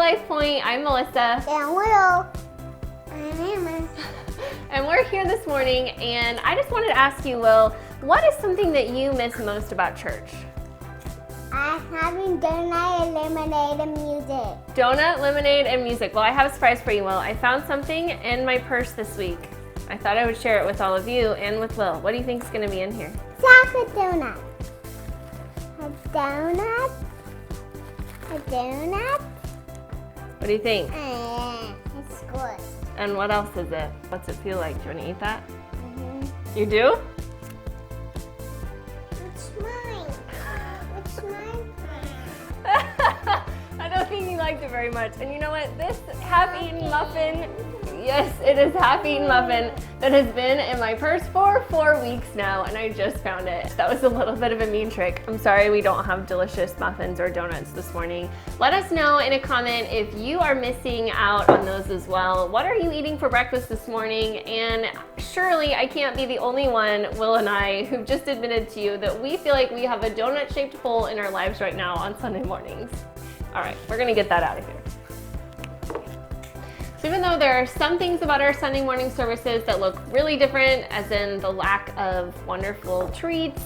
Life Point. I'm Melissa. And Will. I'm Emma. And we're here this morning, and I just wanted to ask you, Will, what is something that you miss most about church? Having donut, lemonade, and music. Donut, lemonade, and music. Well, I have a surprise for you, Will. I found something in my purse this week. I thought I would share it with all of you and with Will. What do you think is going to be in here? Chocolate donut. A donut. A donut. What do you think? It's good. And what else is it? What's it feel like? Do you want to eat that? Mm-hmm. You do? It's mine. It's mine. I don't think you liked it very much. And you know what? This half-eaten muffin, yes, it is half-eaten muffin that has been in my purse for 4 weeks now, and I just found it. That was a little bit of a mean trick. I'm sorry we don't have delicious muffins or donuts this morning. Let us know in a comment if you are missing out on those as well. What are you eating for breakfast this morning? And surely I can't be the only one, Will and I, who've just admitted to you that we feel like we have a donut-shaped hole in our lives right now on Sunday mornings. All right, we're gonna get that out of here. So even though there are some things about our Sunday morning services that look really different, as in the lack of wonderful treats,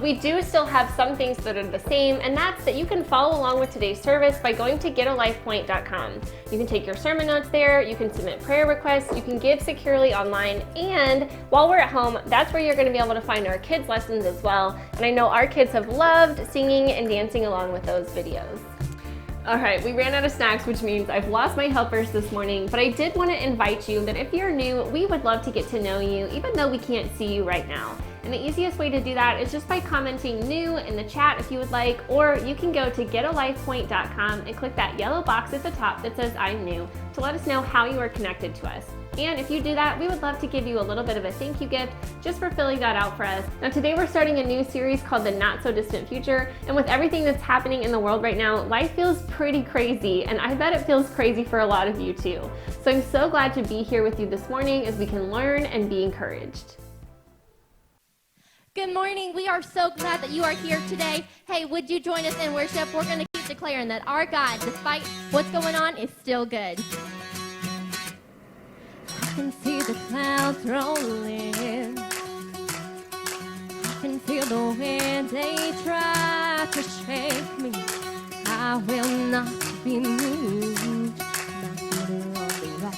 we do still have some things that are the same, and that's that you can follow along with today's service by going to getalifepoint.com. You can take your sermon notes there, you can submit prayer requests, you can give securely online, and while we're at home, that's where you're going to be able to find our kids' lessons as well. And I know our kids have loved singing and dancing along with those videos. All right, we ran out of snacks, which means I've lost my helpers this morning, but I did want to invite you that if you're new, we would love to get to know you, even though we can't see you right now. And the easiest way to do that is just by commenting new in the chat if you would like, or you can go to getalifepoint.com and click that yellow box at the top that says I'm new to let us know how you are connected to us. And if you do that, we would love to give you a little bit of a thank you gift just for filling that out for us. Now today we're starting a new series called The Not So Distant Future, and with everything that's happening in the world right now, life feels pretty crazy, and I bet it feels crazy for a lot of you too. So I'm so glad to be here with you this morning as we can learn and be encouraged. Good morning. We are so glad that you are here today. Hey, would you join us in worship? We're going to keep declaring that our God, despite what's going on, is still good. I can see the clouds rolling. I can feel the wind, they try to shake me. I will not be moved. My feet are on the rock.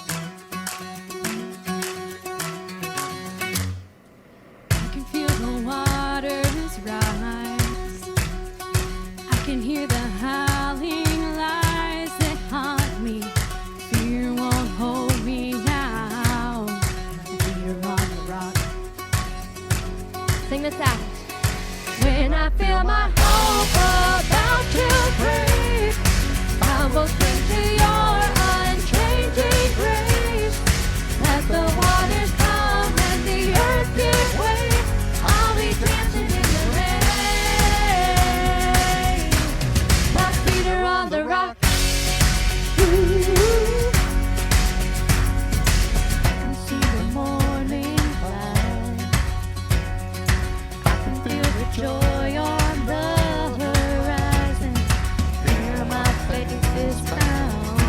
I can feel the waters rise. I can hear the howling lies that haunt me. Fear won't hold me now. We're on the rock. Sing this out. When I feel my hope about to break, I will cling to your unchanging grace. Let the waters come and the earth give way. I'll be dancing in the rain. My feet are on the rock. Ooh. I can see the morning cloud. I can feel the joy on the horizon. Where my faith is found.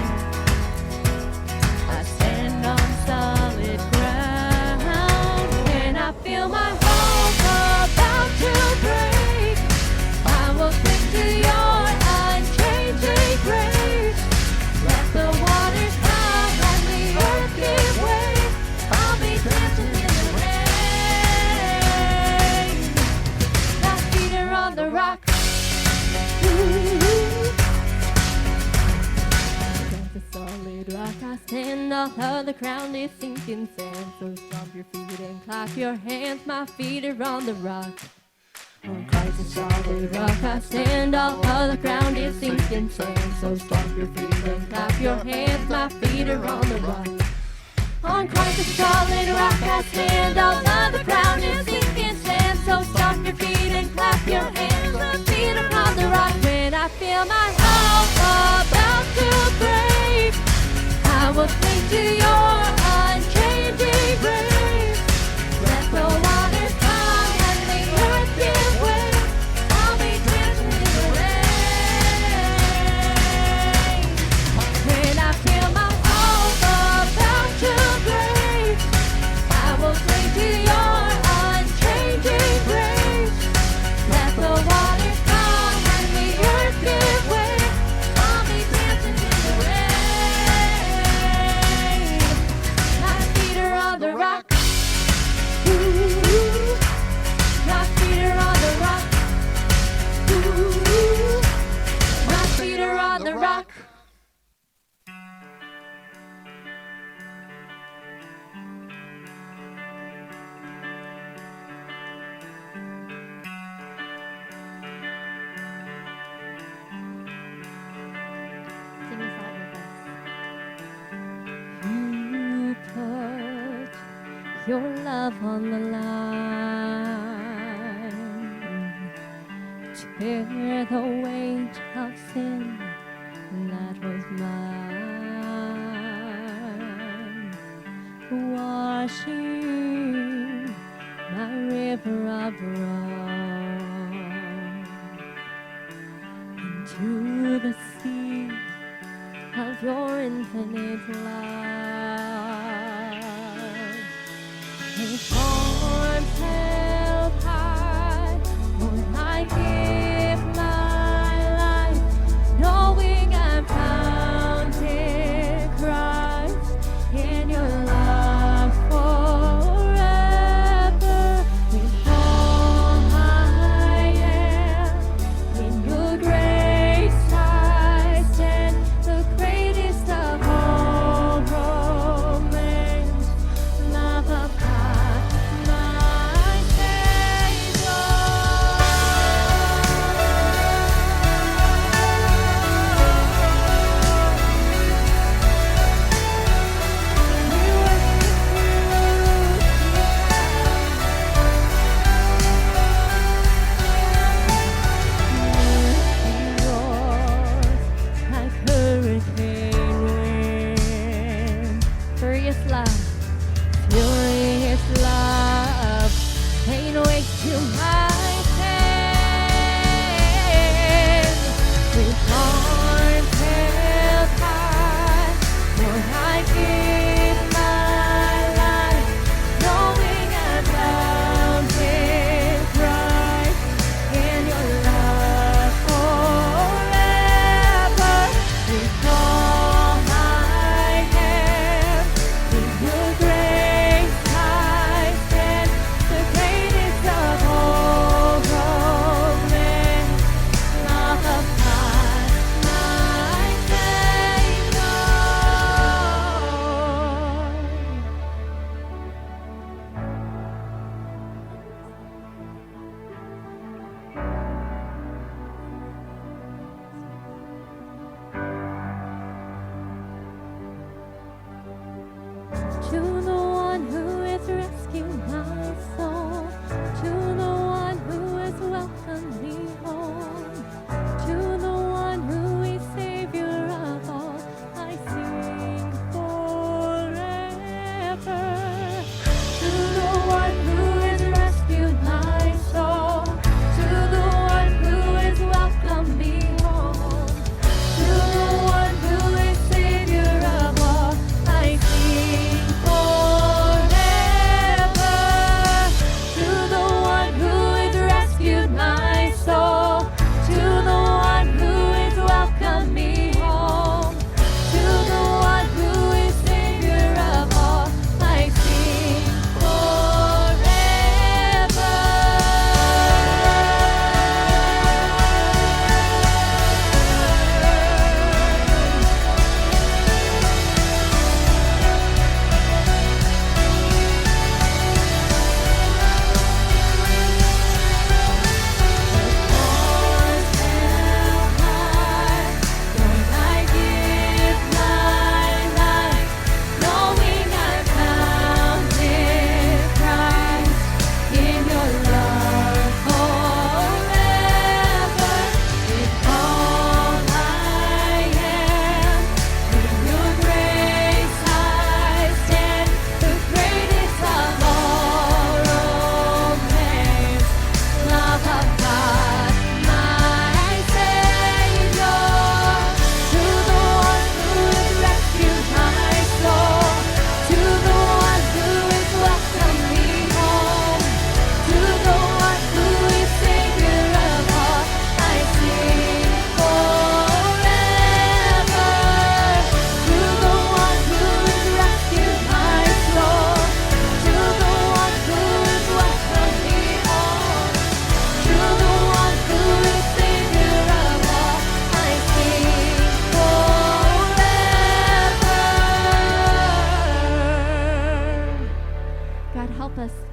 I stand on solid ground. When I feel my hope about to break, I will cling to your unchanging grace. Let the waters come and the earth give way. I'll be dancing in the rain. My feet are on the rock. Ooh. Against the solid rock I stand, all of the ground is sinking sand. So stomp your feet and clap your hands, my feet are on the rock. On Christ the solid rock I stand, all of the ground is sinking sand. So stomp your feet and clap your hands, my feet are on the rock. On Christ the solid rock I stand, all of the ground is sinking sand. So stomp your feet and clap your hands, my feet are on the rock. When I feel my hope about to break, I will cling to your unchanging grace. Let the waters come and the earth give way. I'll be dancing in the rain. your love on the line. To bear the weight of sin that was mine. Washing my river of wrong into the sea of your infinite love. With arms held high, Lord, I give my life, knowing I'm found in Christ, in your love forever. With all I am, in your grace I stand, the greatest of all romance, love of God, my Savior. We worship you, like hurricane wind. Furious love, furious love, ain't waste to my hand. With arms held high, Lord, I give my life, knowing I'm found in Christ, in your love forever. With all I am, in your grace I stand, the greatest of all romance, love of God, my Savior. To the one who has rescued my soul, to the one who has welcomed me home, to the one who is Savior of all, I sing forever. To the one who has rescued my soul, to the one who has welcomed me home, to the one who is Savior of all, I sing forever. To the one who has rescued my soul, to the one who has welcomed me home, to the one who is Savior of all, I sing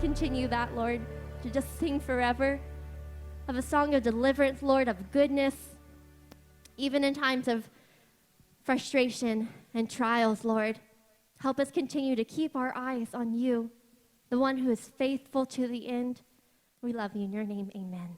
continue that, Lord, to just sing forever of a song of deliverance, Lord, of goodness, even in times of frustration and trials, Lord. Help us continue to keep our eyes on you, the the one who is faithful to the end. We love you. In your name, amen.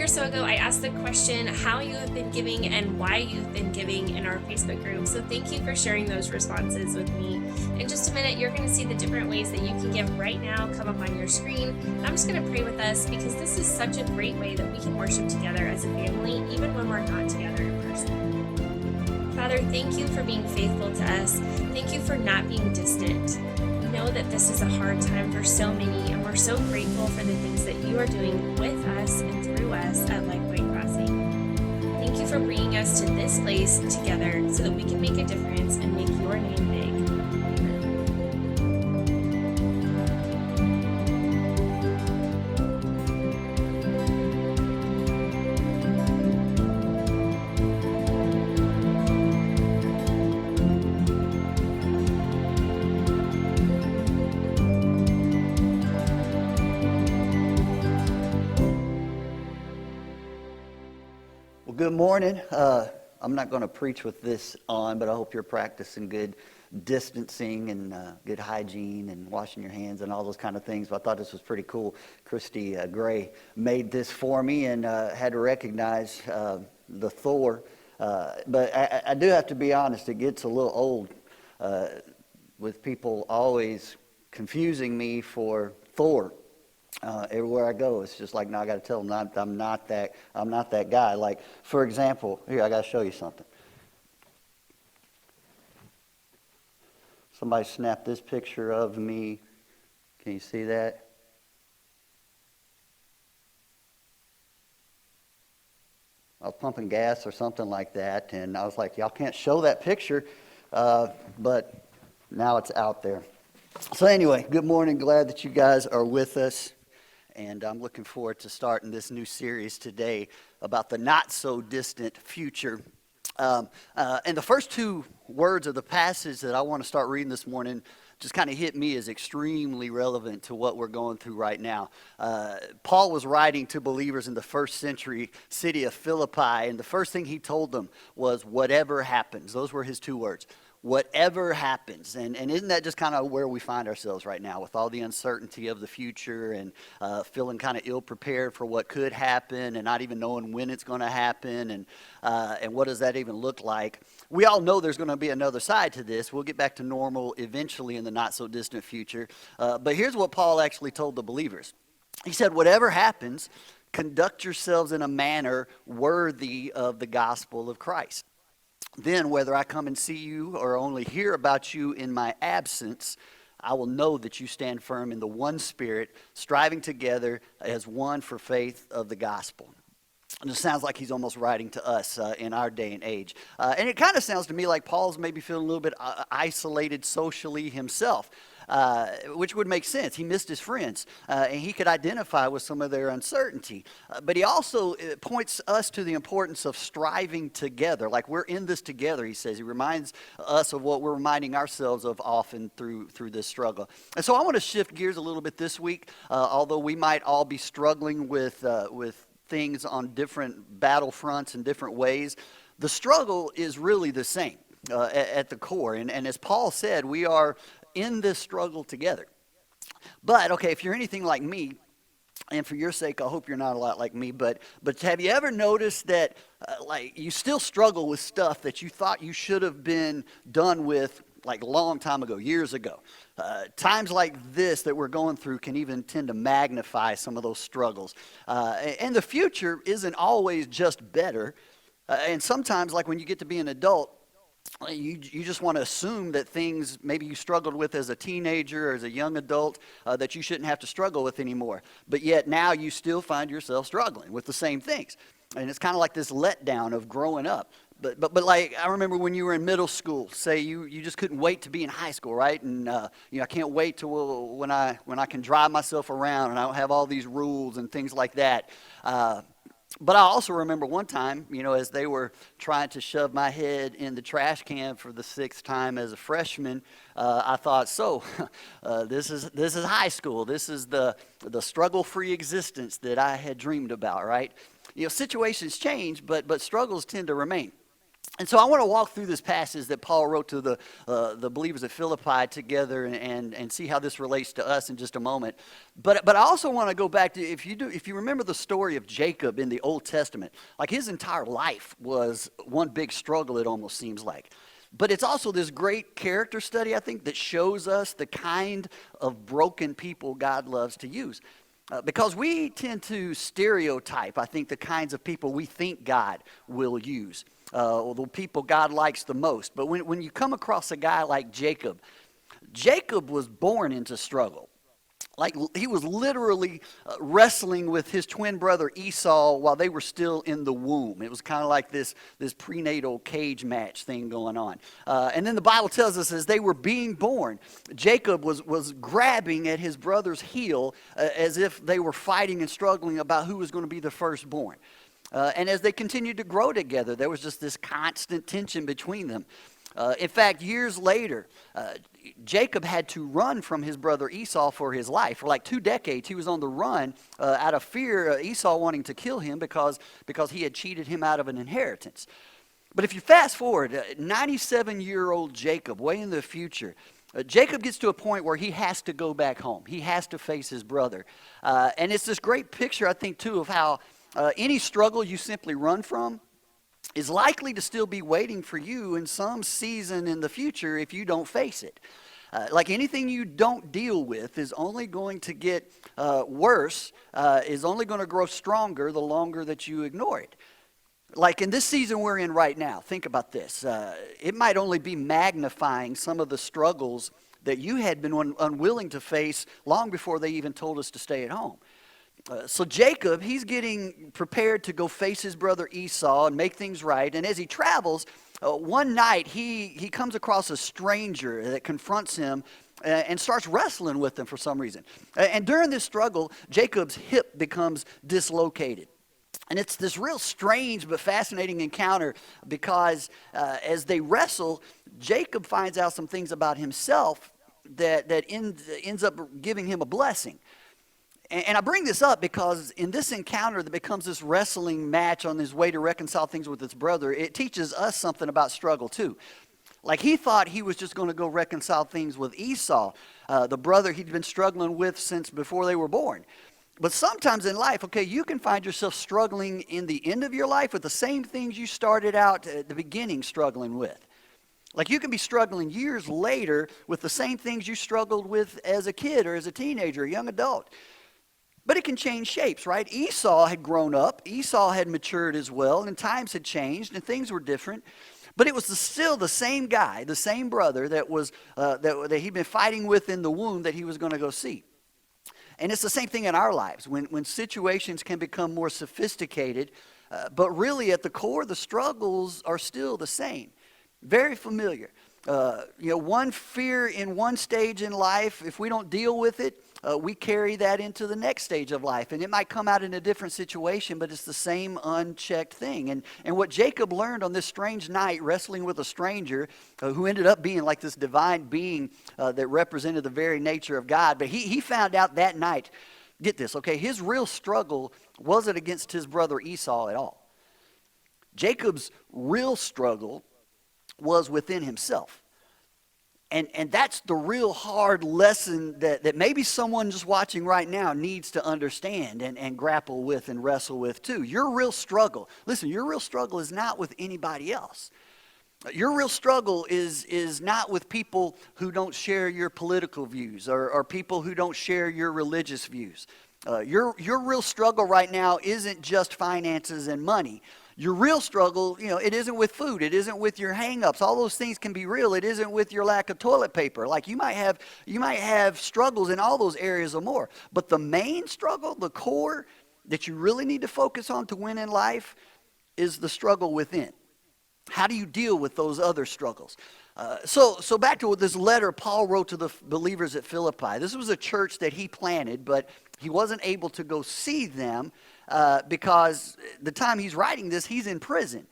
So ago, I asked the question how you have been giving and why you've been giving in our Facebook group. So thank you for sharing those responses with me. In just a minute, you're going to see the different ways that you can give right now come up on your screen. I'm just going to pray with us because this is such a great way that we can worship together as a family, even when we're not together in person. Father, thank you for being faithful to us. Thank you for not being distant. We know that this is a hard time for so many, and we're so grateful for the things that you are doing with us and through us at Lifeway Crossing. Thank you for bringing us to this place together so that we can make a difference and make your name big. Good morning. I'm not going to preach with this on, but I hope you're practicing good distancing and good hygiene and washing your hands and all those kind of things. But I thought this was pretty cool. Christy Gray made this for me and had to recognize the Thor. But I do have to be honest, it gets a little old with people always confusing me for Thor. Everywhere I go, it's just like, now I got to tell them I'm not that guy. Like, for example, here, I got to show you something. Somebody snapped this picture of me. Can you see that? I was pumping gas or something like that, and I was like, y'all can't show that picture, but now it's out there. So anyway, good morning. Glad that you guys are with us. And I'm looking forward to starting this new series today about the not-so-distant future. And the first two words of the passage that I want to start reading this morning just kind of hit me as extremely relevant to what we're going through right now. Paul was writing to believers in the first century city of Philippi, and the first thing he told them was, whatever happens. Those were his two words. Whatever happens. And isn't that just kind of where we find ourselves right now with all the uncertainty of the future and feeling kind of ill-prepared for what could happen and not even knowing when it's going to happen and what does that even look like? We all know there's going to be another side to this. We'll get back to normal eventually in the not-so-distant future. But here's what Paul actually told the believers. He said, whatever happens, conduct yourselves in a manner worthy of the gospel of Christ. Then, whether I come and see you or only hear about you in my absence, I will know that you stand firm in the one Spirit, striving together as one for faith of the gospel. And it sounds like he's almost writing to us in our day and age. And it kind of sounds to me like Paul's maybe feeling a little bit isolated socially himself, which would make sense. He missed his friends, and he could identify with some of their uncertainty. But he also points us to the importance of striving together. Like, we're in this together, he says. He reminds us of what we're reminding ourselves of often through this struggle. And so I want to shift gears a little bit this week, although we might all be struggling with things on different battlefronts in different ways. The struggle is really the same at the core. And as Paul said, we are in this struggle together. But, okay, if you're anything like me, and for your sake, I hope you're not a lot like me, but have you ever noticed that like you still struggle with stuff that you thought you should have been done with like a long time ago, years ago? Times like this that we're going through can even tend to magnify some of those struggles. And the future isn't always just better. And sometimes, like when you get to be an adult, you just want to assume that things maybe you struggled with as a teenager or as a young adult that you shouldn't have to struggle with anymore. But yet now you still find yourself struggling with the same things. And it's kind of like this letdown of growing up. But like I remember when you were in middle school, say you just couldn't wait to be in high school, right? And I can't wait till when I can drive myself around and I don't have all these rules and things like that. But I also remember one time, as they were trying to shove my head in the trash can for the 6th time as a freshman, I thought, this is high school. This is the struggle-free existence that I had dreamed about, right? Situations change, but struggles tend to remain. And so I want to walk through this passage that Paul wrote to the believers at Philippi together and see how this relates to us in just a moment. But I also want to go back to, if you remember the story of Jacob in the Old Testament, like his entire life was one big struggle, it almost seems like. But it's also this great character study, I think, that shows us the kind of broken people God loves to use. Because we tend to stereotype, I think, the kinds of people we think God will use, or the people God likes the most. But when you come across a guy like Jacob, Jacob was born into struggle. Like he was literally wrestling with his twin brother Esau while they were still in the womb. It was kind of like this prenatal cage match thing going on. And then the Bible tells us as they were being born, Jacob was grabbing at his brother's heel as if they were fighting and struggling about who was going to be the firstborn. And as they continued to grow together, there was just this constant tension between them. In fact, years later, Jacob had to run from his brother Esau for his life. For like 2 decades, he was on the run out of fear, Esau wanting to kill him because he had cheated him out of an inheritance. But if you fast forward, 97-year-old Jacob, way in the future, Jacob gets to a point where he has to go back home. He has to face his brother. And it's this great picture, I think, too, of how any struggle you simply run from is likely to still be waiting for you in some season in the future if you don't face it. Like anything you don't deal with is only going to get worse, is only going to grow stronger the longer that you ignore it. Like in this season we're in right now, think about this. It might only be magnifying some of the struggles that you had been unwilling to face long before they even told us to stay at home. So Jacob, he's getting prepared to go face his brother Esau and make things right. And as he travels, one night he comes across a stranger that confronts him and starts wrestling with him for some reason. And during this struggle, Jacob's hip becomes dislocated. And it's this real strange but fascinating encounter because as they wrestle, Jacob finds out some things about himself that ends up giving him a blessing. And I bring this up because in this encounter that becomes this wrestling match on his way to reconcile things with his brother, it teaches us something about struggle too. Like he thought he was just going to go reconcile things with Esau, the brother he'd been struggling with since before they were born. But sometimes in life, okay, you can find yourself struggling in the end of your life with the same things you started out at the beginning struggling with. Like you can be struggling years later with the same things you struggled with as a kid or as a teenager, a young adult. But it can change shapes, right? Esau had grown up. Esau had matured as well, and times had changed, and things were different. But it was still the same guy, the same brother that was that he'd been fighting with in the womb that he was going to go see. And it's the same thing in our lives. When situations can become more sophisticated, but really at the core, the struggles are still the same. Very familiar. One fear in one stage in life, if we don't deal with it, we carry that into the next stage of life. And it might come out in a different situation, but it's the same unchecked thing. And what Jacob learned on this strange night wrestling with a stranger who ended up being like this divine being that represented the very nature of God. But he found out that night, get this, okay, his real struggle wasn't against his brother Esau at all. Jacob's real struggle was within himself. And that's the real hard lesson that maybe someone just watching right now needs to understand and grapple with and wrestle with too. Your real struggle, listen, your real struggle is not with anybody else. Your real struggle is not with people who don't share your political views or people who don't share your religious views. Your real struggle right now isn't just finances and money. Your real struggle, it isn't with food. It isn't with your hang-ups. All those things can be real. It isn't with your lack of toilet paper. Like you might have struggles in all those areas or more. But the main struggle, the core that you really need to focus on to win in life is the struggle within. How do you deal with those other struggles? So back to this letter Paul wrote to the believers at Philippi. This was a church that he planted, but he wasn't able to go see them because the time he's writing this, he's in prison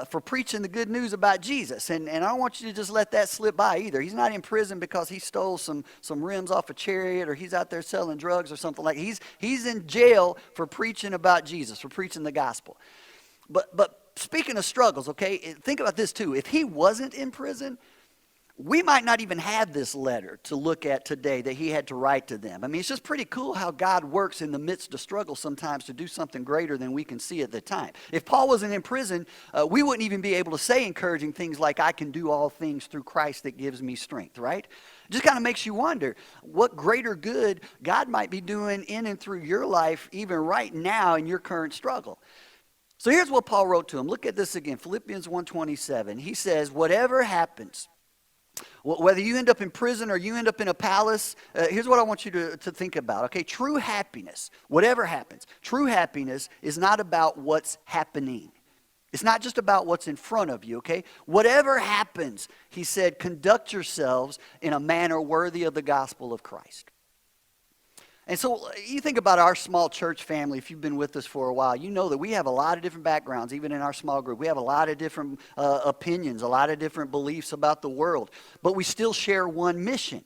for preaching the good news about Jesus. And I don't want you to just let that slip by either. He's not in prison because he stole some rims off a chariot or he's out there selling drugs or something like that. He's in jail for preaching about Jesus, for preaching the gospel. But speaking of struggles, okay, think about this too. If he wasn't in prison, we might not even have this letter to look at today that he had to write to them. I mean, it's just pretty cool how God works in the midst of struggle sometimes to do something greater than we can see at the time. If Paul wasn't in prison, we wouldn't even be able to say encouraging things like, I can do all things through Christ that gives me strength, right? It just kind of makes you wonder what greater good God might be doing in and through your life even right now in your current struggle. So here's what Paul wrote to him. Look at this again, Philippians 1:27. He says, whatever happens, whether you end up in prison or you end up in a palace, here's what I want you to think about. Okay, true happiness, whatever happens, true happiness is not about what's happening. It's not just about what's in front of you, okay? Whatever happens, he said, conduct yourselves in a manner worthy of the gospel of Christ. And so you think about our small church family, if you've been with us for a while, you know that we have a lot of different backgrounds, even in our small group. We have a lot of different opinions, a lot of different beliefs about the world, but we still share one mission.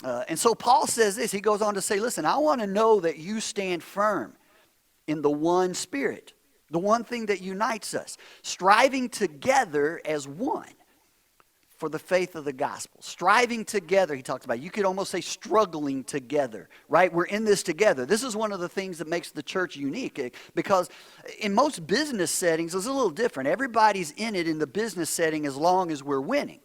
And so Paul says this, he goes on to say, listen, I want to know that you stand firm in the one Spirit, the one thing that unites us, striving together as one for the faith of the gospel. Striving together, he talks about. You could almost say struggling together, right? We're in this together. This is one of the things that makes the church unique because in most business settings, it's a little different. Everybody's in it in the business setting as long as we're winning.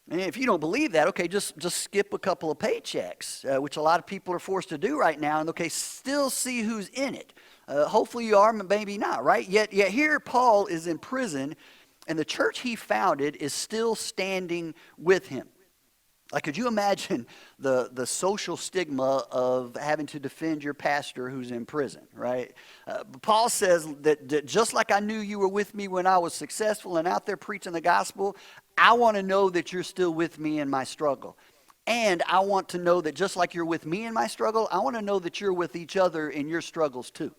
And if you don't believe that, okay, just skip a couple of paychecks, which a lot of people are forced to do right now, and okay, still see who's in it. Hopefully you are, maybe not, right? Yet here Paul is in prison, and the church he founded is still standing with him. Like, could you imagine the social stigma of having to defend your pastor who's in prison, right? Paul says that just like I knew you were with me when I was successful and out there preaching the gospel, I want to know that you're still with me in my struggle. And I want to know that just like you're with me in my struggle, I want to know that you're with each other in your struggles too.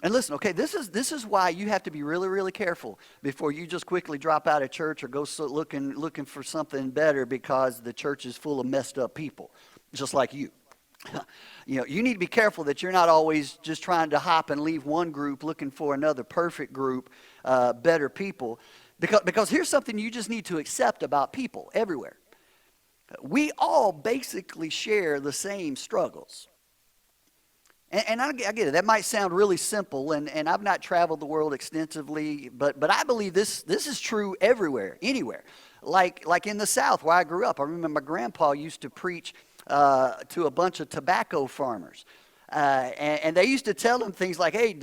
And listen, okay, this is why you have to be really, really careful before you just quickly drop out of church or go looking for something better because the church is full of messed up people, just like you. You need to be careful that you're not always just trying to hop and leave one group looking for another perfect group, better people. Because here's something you just need to accept about people everywhere. We all basically share the same struggles. And I get it. That might sound really simple, and I've not traveled the world extensively, but I believe this is true everywhere, anywhere. Like in the South where I grew up. I remember my grandpa used to preach to a bunch of tobacco farmers. And they used to tell them things like, hey,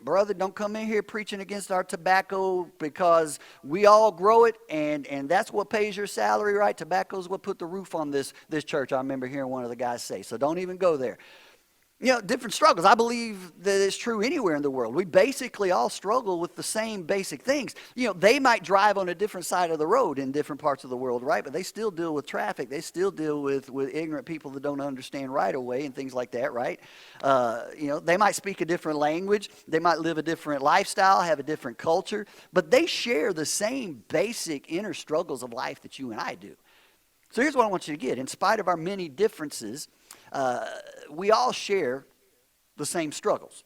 brother, don't come in here preaching against our tobacco because we all grow it, and that's what pays your salary, right? Tobacco's what put the roof on this church. I remember hearing one of the guys say, so don't even go there. Different struggles. I believe that it's true anywhere in the world. We basically all struggle with the same basic things. They might drive on a different side of the road in different parts of the world, right? But they still deal with traffic. They still deal with ignorant people that don't understand right away and things like that, right? They might speak a different language. They might live a different lifestyle, have a different culture. But they share the same basic inner struggles of life that you and I do. So here's what I want you to get. In spite of our many differences, we all share the same struggles.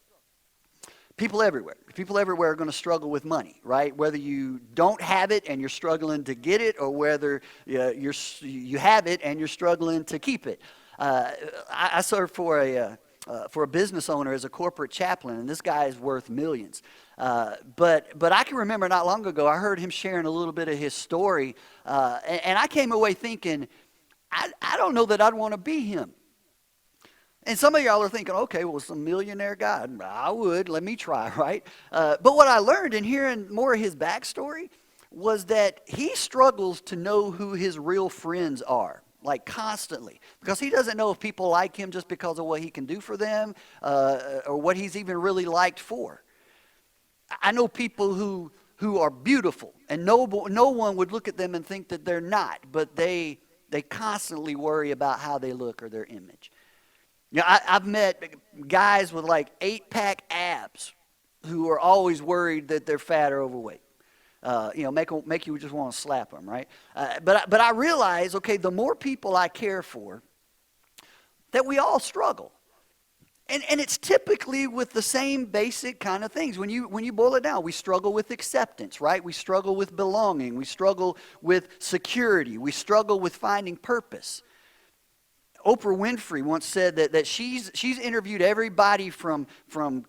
People everywhere. People everywhere are going to struggle with money, right? Whether you don't have it and you're struggling to get it, or whether you have it and you're struggling to keep it. I served for a business owner as a corporate chaplain, and this guy is worth millions. But I can remember not long ago, I heard him sharing a little bit of his story, and I came away thinking, I don't know that I'd want to be him. And some of y'all are thinking, okay, well, some millionaire guy. I would. Let me try, right? But what I learned in hearing more of his backstory was that he struggles to know who his real friends are, like constantly. Because he doesn't know if people like him just because of what he can do for them, or what he's even really liked for. I know people who are beautiful, and no one would look at them and think that they're not, but they constantly worry about how they look or their image. I've met guys with like 8-pack abs who are always worried that they're fat or overweight. Make you just want to slap them, right? But I realize, okay, the more people I care for, that we all struggle. And it's typically with the same basic kind of things. When you boil it down, we struggle with acceptance, right? We struggle with belonging. We struggle with security. We struggle with finding purpose. Oprah Winfrey once said that she's interviewed everybody from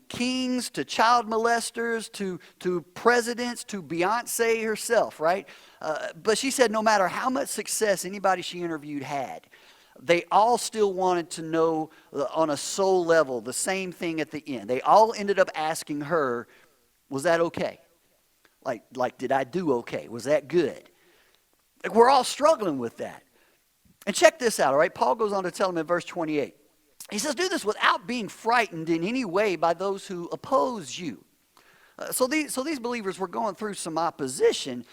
kings to child molesters to presidents to Beyonce herself, right? But she said no matter how much success anybody she interviewed had, they all still wanted to know on a soul level the same thing at the end. They all ended up asking her, was that okay? Like did I do okay? Was that good? Like, we're all struggling with that. And check this out, all right? Paul goes on to tell them in verse 28. He says, do this without being frightened in any way by those who oppose you. So these believers were going through some opposition,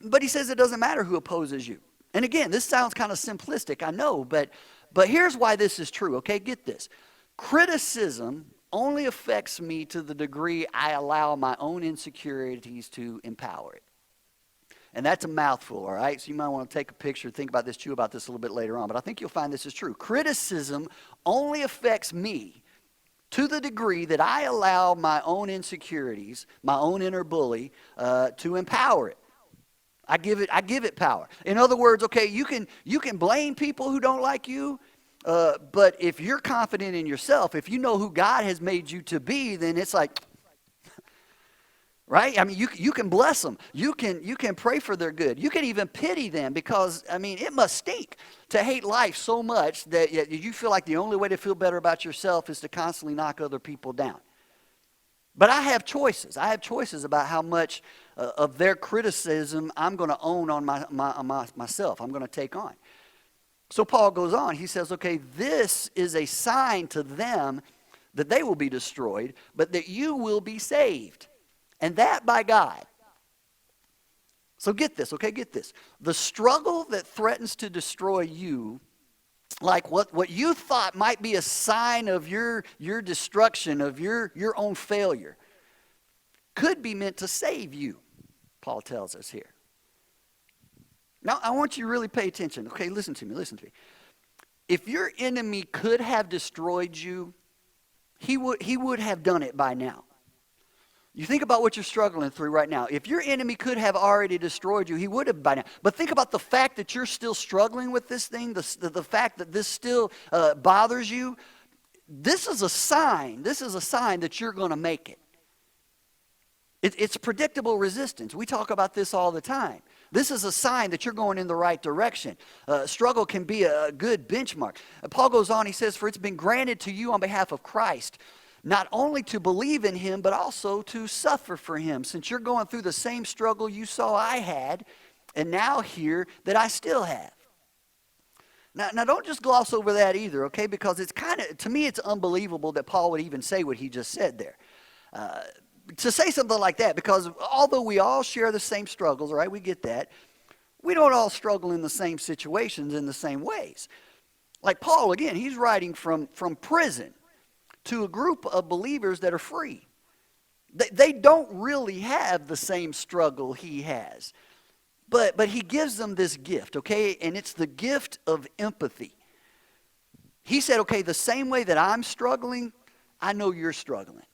but he says it doesn't matter who opposes you. And again, this sounds kind of simplistic, I know, but here's why this is true, okay? Get this. Criticism only affects me to the degree I allow my own insecurities to empower it. And that's a mouthful, all right? So you might want to take a picture, think about this, chew about this a little bit later on. But I think you'll find this is true. Criticism only affects me to the degree that I allow my own insecurities, my own inner bully, to empower it. I give it power. In other words, okay, you can blame people who don't like you, but if you're confident in yourself, if you know who God has made you to be, then it's like, right? I mean, you can bless them. You can pray for their good. You can even pity them because, I mean, it must stink to hate life so much that you feel like the only way to feel better about yourself is to constantly knock other people down. But I have choices. I have choices about how much of their criticism I'm going to own on myself. I'm going to take on. So Paul goes on. He says, okay, this is a sign to them that they will be destroyed, but that you will be saved. And that by God. So get this, okay, get this. The struggle that threatens to destroy you, like what you thought might be a sign of your destruction, of your own failure, could be meant to save you, Paul tells us here. Now, I want you to really pay attention. Okay, listen to me. If your enemy could have destroyed you, he would have done it by now. You think about what you're struggling through right now. If your enemy could have already destroyed you, he would have by now. But think about the fact that you're still struggling with this thing, the fact that this still bothers you. This is a sign. This is a sign that you're going to make it. It's predictable resistance. We talk about this all the time. This is a sign that you're going in the right direction. Struggle can be a good benchmark. Paul goes on, he says, for it's been granted to you on behalf of Christ, not only to believe in him, but also to suffer for him. Since you're going through the same struggle you saw I had, and now hear that I still have. Now don't just gloss over that either, okay? Because it's to me, it's unbelievable that Paul would even say what he just said there. To say something like that, because although we all share the same struggles, right? We get that. We don't all struggle in the same situations in the same ways. Like Paul, again, he's writing from prison to a group of believers that are free. They don't really have the same struggle he has. But he gives them this gift, okay? And it's the gift of empathy. He said, okay, the same way that I'm struggling, I know you're struggling.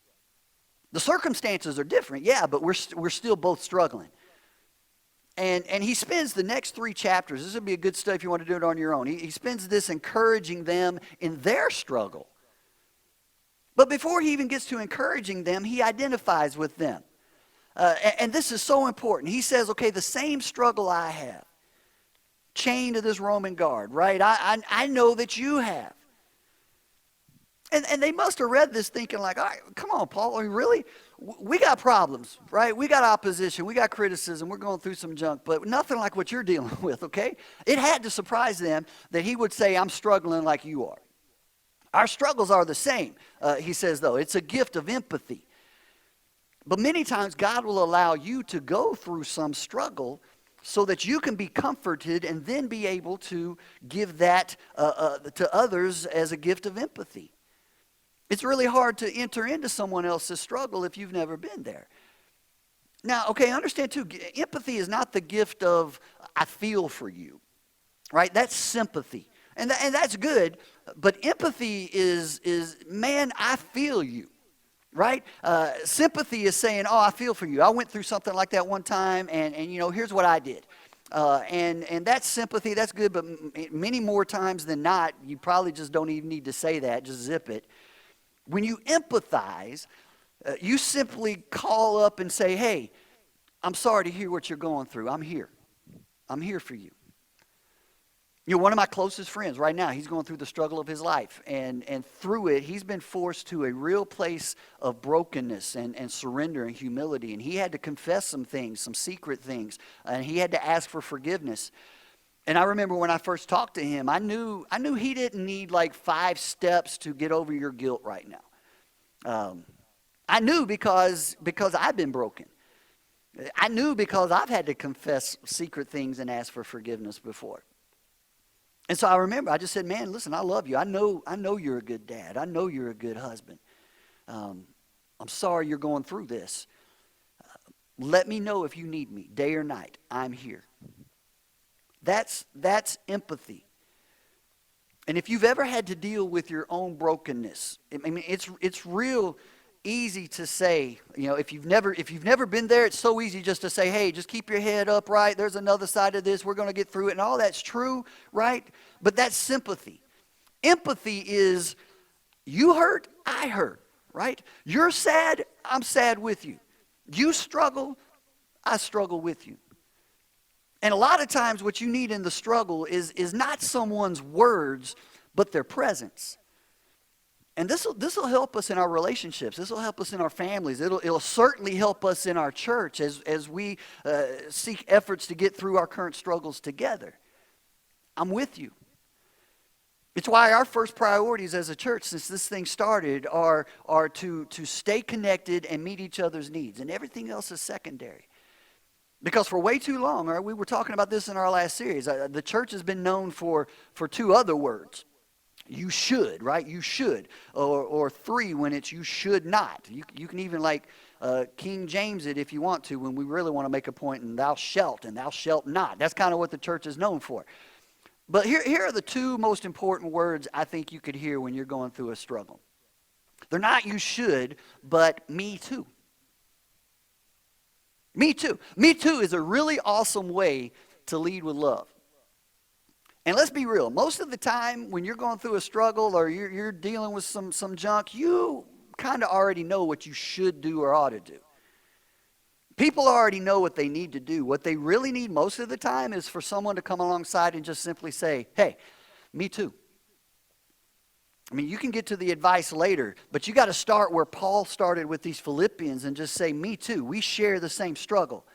The circumstances are different, yeah, but we're still both struggling. And he spends the next 3 chapters, this would be a good study if you want to do it on your own. He spends this encouraging them in their struggle. But before he even gets to encouraging them, he identifies with them. And this is so important. He says, okay, the same struggle I have, chained to this Roman guard, right? I know that you have. And they must have read this thinking like, all right, come on, Paul, really? We got problems, right? We got opposition, we got criticism, we're going through some junk, but nothing like what you're dealing with, okay? It had to surprise them that he would say, I'm struggling like you are. Our struggles are the same, he says, though. It's a gift of empathy. But many times God will allow you to go through some struggle so that you can be comforted and then be able to give that to others as a gift of empathy. It's really hard to enter into someone else's struggle if you've never been there. Now, okay, understand too, empathy is not the gift of, I feel for you, right? That's sympathy. And that's good, but empathy is man, I feel you, right? Sympathy is saying, oh, I feel for you. I went through something like that one time, and you know, here's what I did. And that's sympathy, that's good, but many more times than not, you probably just don't even need to say that, just zip it. When you empathize, you simply call up and say, hey, I'm sorry to hear what you're going through. I'm here. I'm here for you. You know, one of my closest friends right now, he's going through the struggle of his life. And through it, he's been forced to a real place of brokenness and surrender and humility. And he had to confess some things, some secret things. And he had to ask for forgiveness. And I remember when I first talked to him, I knew he didn't need like 5 steps to get over your guilt right now. I knew because I've been broken. I knew because I've had to confess secret things and ask for forgiveness before. And so I remember, I just said, man, listen, I love you. I know you're a good dad. I know you're a good husband. I'm sorry you're going through this. Let me know if you need me, day or night. I'm here. That's empathy. And if you've ever had to deal with your own brokenness, I mean, it's real easy to say, you know, if you've never been there, it's so easy just to say, hey, just keep your head upright. There's another side of this. We're going to get through it. And all that's true, right? But that's sympathy. Empathy is you hurt, I hurt, right? You're sad, I'm sad with you. You struggle, I struggle with you. And a lot of times what you need in the struggle is not someone's words, but their presence. And this will help us in our relationships. This will help us in our families. It'll certainly help us in our church as we seek efforts to get through our current struggles together. I'm with you. It's why our first priorities as a church since this thing started are to stay connected and meet each other's needs. And everything else is secondary. Because for way too long, right, we were talking about this in our last series, the church has been known for 2 other words. You should, right? You should. Or 3 when it's you should not. You can even like King James it if you want to when we really want to make a point in thou shalt and thou shalt not. That's kind of what the church is known for. But here are the 2 most important words I think you could hear when you're going through a struggle. They're not you should, but me too. Me too. Me too is a really awesome way to lead with love. And let's be real. Most of the time when you're going through a struggle or you're dealing with some junk, you kind of already know what you should do or ought to do. People already know what they need to do. What they really need most of the time is for someone to come alongside and just simply say, hey, me too. I mean, you can get to the advice later, but you got to start where Paul started with these Philippians and just say, me too. We share the same struggle.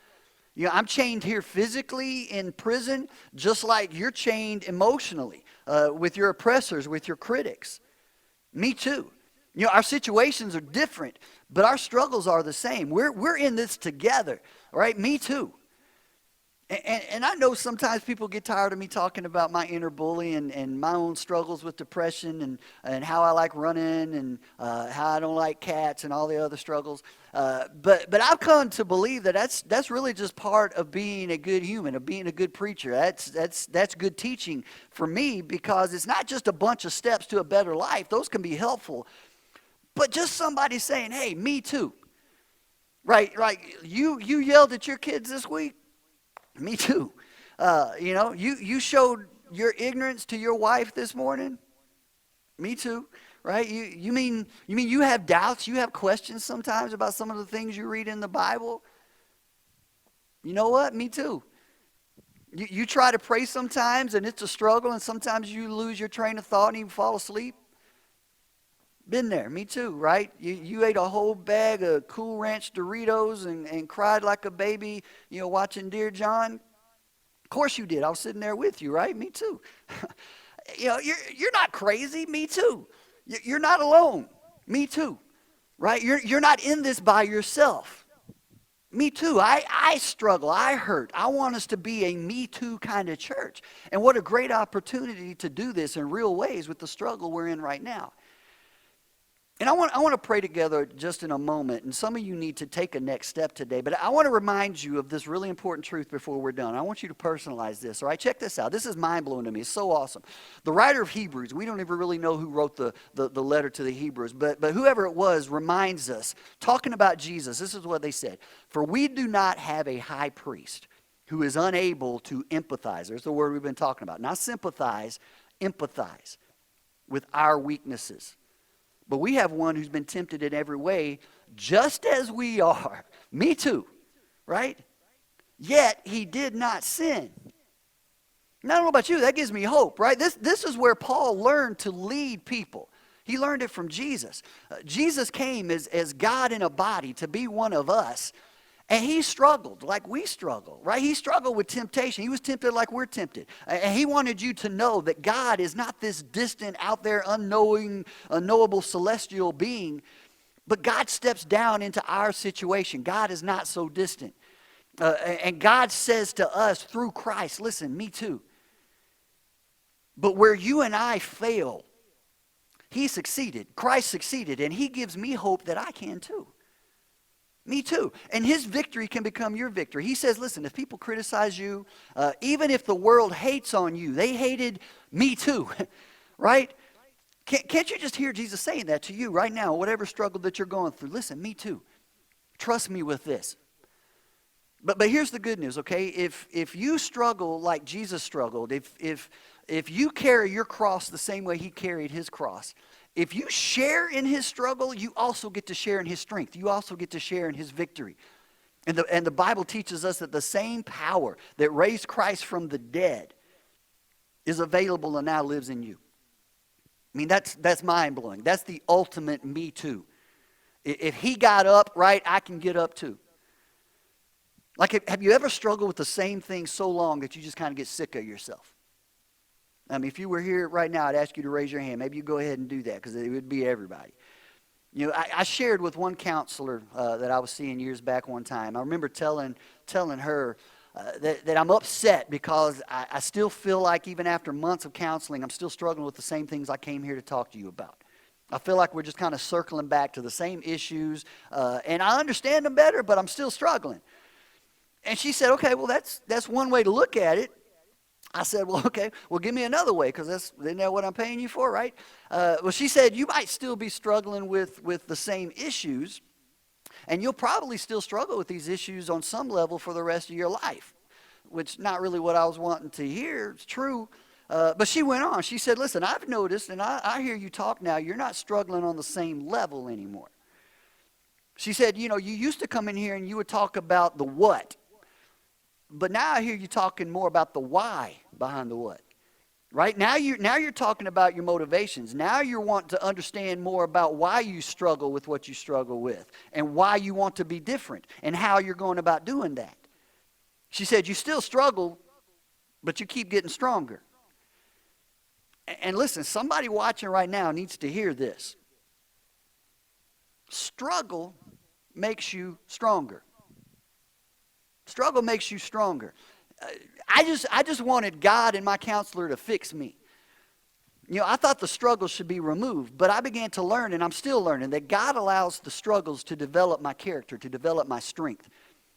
You know, I'm chained here physically in prison, just like you're chained emotionally with your oppressors, with your critics. Me too. You know, our situations are different, but our struggles are the same. We're in this together, right? Me too. And I know sometimes people get tired of me talking about my inner bully and my own struggles with depression and how I like running and how I don't like cats and all the other struggles. But I've come to believe that that's really just part of being a good human, of being a good preacher. That's good teaching for me because it's not just a bunch of steps to a better life. Those can be helpful. But just somebody saying, hey, me too. Right, you yelled at your kids this week? Me too. You showed your ignorance to your wife this morning? Me too. Right? You mean you have doubts, you have questions sometimes about some of the things you read in the Bible? You know what? Me too. You try to pray sometimes and it's a struggle, and sometimes you lose your train of thought and even fall asleep. Been there, me too, right? You ate a whole bag of Cool Ranch Doritos and cried like a baby, watching Dear John. Of course you did. I was sitting there with you, right? Me too. You're not crazy. Me too. You're not alone. Me too, right? You're not in this by yourself. Me too. I struggle. I hurt. I want us to be a me too kind of church. And what a great opportunity to do this in real ways with the struggle we're in right now. And I want to pray together just in a moment, and some of you need to take a next step today, but I want to remind you of this really important truth before we're done. I want you to personalize this, all right? Check this out. This is mind-blowing to me. It's so awesome. The writer of Hebrews, we don't even really know who wrote the letter to the Hebrews, but whoever it was reminds us, talking about Jesus, this is what they said: "For we do not have a high priest who is unable to empathize." There's the word we've been talking about. Not sympathize, empathize with our weaknesses. But we have one who's been tempted in every way, just as we are. Me too, right? Yet he did not sin. And I don't know about you, that gives me hope, right? This is where Paul learned to lead people. He learned it from Jesus. Jesus came as God in a body to be one of us. And he struggled like we struggle, right? He struggled with temptation. He was tempted like we're tempted. And he wanted you to know that God is not this distant, out there, unknowable celestial being. But God steps down into our situation. God is not so distant. And God says to us through Christ, listen, me too. But where you and I fail, he succeeded. Christ succeeded. And he gives me hope that I can too. Me too. And his victory can become your victory. He says, listen, if people criticize you, even if the world hates on you, they hated me too, right? Can't you just hear Jesus saying that to you right now, whatever struggle that you're going through? Listen, me too. Trust me with this. But here's the good news, okay? If you struggle like Jesus struggled, if you carry your cross the same way he carried his cross, if you share in his struggle, you also get to share in his strength. You also get to share in his victory. And the Bible teaches us that the same power that raised Christ from the dead is available and now lives in you. I mean, that's mind-blowing. That's the ultimate me too. If he got up, right, I can get up too. Like, have you ever struggled with the same thing so long that you just kind of get sick of yourself? I mean, if you were here right now, I'd ask you to raise your hand. Maybe you go ahead and do that, because it would be everybody. I shared with one counselor that I was seeing years back one time. I remember telling her that I'm upset because I still feel like even after months of counseling, I'm still struggling with the same things I came here to talk to you about. I feel like we're just kind of circling back to the same issues, and I understand them better, but I'm still struggling. And she said, okay, well, that's one way to look at it. I said, well, okay, well, give me another way, because isn't that what I'm paying you for, right? Well, she said, you might still be struggling with the same issues, and you'll probably still struggle with these issues on some level for the rest of your life, which not really what I was wanting to hear. It's true. But she went on. She said, listen, I've noticed, and I hear you talk now, you're not struggling on the same level anymore. She said, you used to come in here and you would talk about the what. But now I hear you talking more about the why behind the what, right? Now you're talking about your motivations. Now you're wanting to understand more about why you struggle with what you struggle with, and why you want to be different, and how you're going about doing that. She said, you still struggle, but you keep getting stronger. And listen, somebody watching right now needs to hear this. Struggle makes you stronger. Struggle makes you stronger. I just wanted God and my counselor to fix me. I thought the struggles should be removed, but I began to learn, and I'm still learning, that God allows the struggles to develop my character, to develop my strength.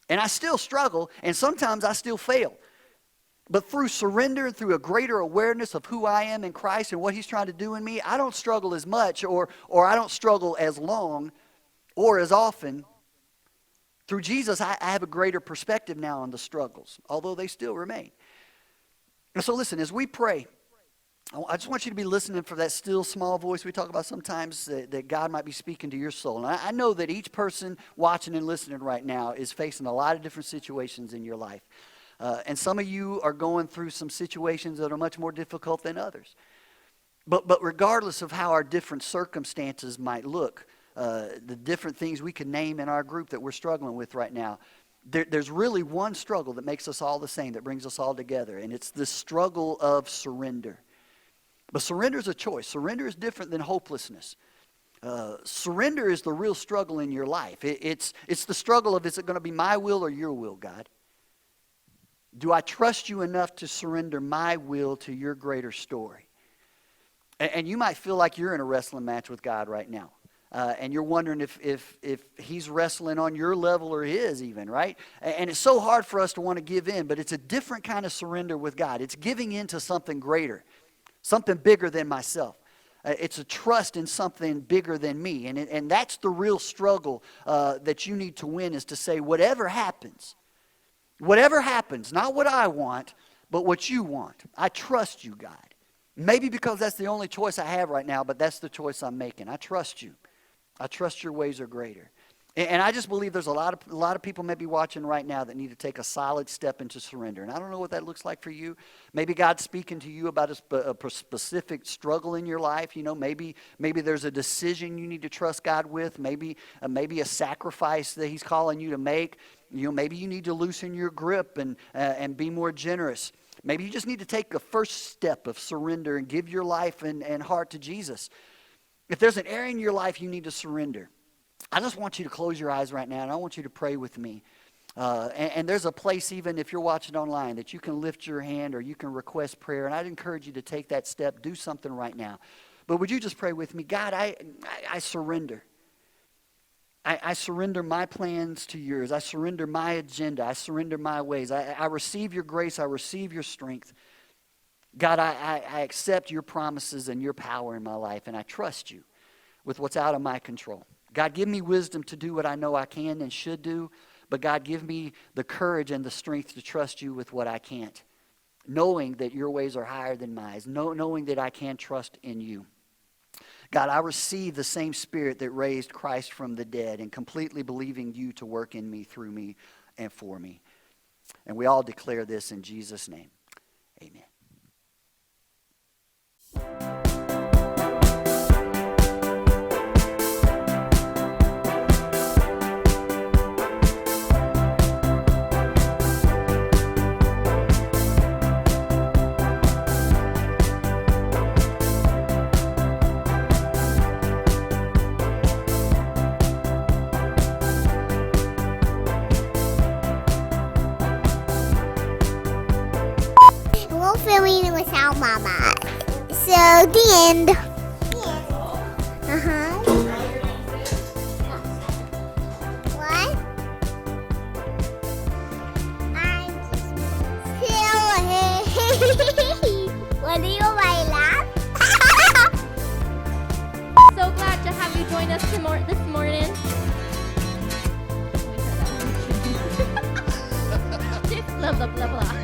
And I still struggle, and sometimes I still fail. But through surrender and through a greater awareness of who I am in Christ and what he's trying to do in me, I don't struggle as much, or I don't struggle as long or as often Through Jesus, I have a greater perspective now on the struggles, although they still remain. And so listen, as we pray, I just want you to be listening for that still small voice we talk about sometimes, that God might be speaking to your soul. And I know that each person watching and listening right now is facing a lot of different situations in your life. And some of you are going through some situations that are much more difficult than others. But regardless of how our different circumstances might look, the different things we can name in our group that we're struggling with right now, there's really one struggle that makes us all the same, that brings us all together, and it's the struggle of surrender. But surrender is a choice. Surrender is different than hopelessness. Surrender is the real struggle in your life. It's the struggle of, is it going to be my will or your will, God? Do I trust you enough to surrender my will to your greater story? And you might feel like you're in a wrestling match with God right now. And you're wondering if he's wrestling on your level or his even, right? And it's so hard for us to want to give in, but it's a different kind of surrender with God. It's giving in to something greater, something bigger than myself. It's a trust in something bigger than me. And that's the real struggle that you need to win, is to say, whatever happens, not what I want, but what you want. I trust you, God. Maybe because that's the only choice I have right now, but that's the choice I'm making. I trust you. I trust your ways are greater. And I just believe there's a lot of people maybe watching right now that need to take a solid step into surrender. And I don't know what that looks like for you. Maybe God's speaking to you about a specific struggle in your life. You know, maybe there's a decision you need to trust God with. Maybe a sacrifice that He's calling you to make. You know, maybe you need to loosen your grip and be more generous. Maybe you just need to take the first step of surrender and give your life and heart to Jesus. If there's an area in your life you need to surrender, I just want you to close your eyes right now, and I want you to pray with me. And there's a place, even if you're watching online, that you can lift your hand or you can request prayer. And I'd encourage you to take that step, do something right now. But would you just pray with me? God, I surrender. I surrender my plans to yours. I surrender my agenda. I surrender my ways. I receive your grace. I receive your strength. God, I accept your promises and your power in my life, and I trust you with what's out of my control. God, give me wisdom to do what I know I can and should do, but God, give me the courage and the strength to trust you with what I can't, knowing that your ways are higher than mine, knowing that I can trust in you. God, I receive the same Spirit that raised Christ from the dead, and completely believing you to work in me, through me, and for me. And we all declare this in Jesus' name. Amen. We're filming without Mama. So the end. What? I'm just What do you laugh? So glad to have you join us this morning. Blah, blah, blah, blah.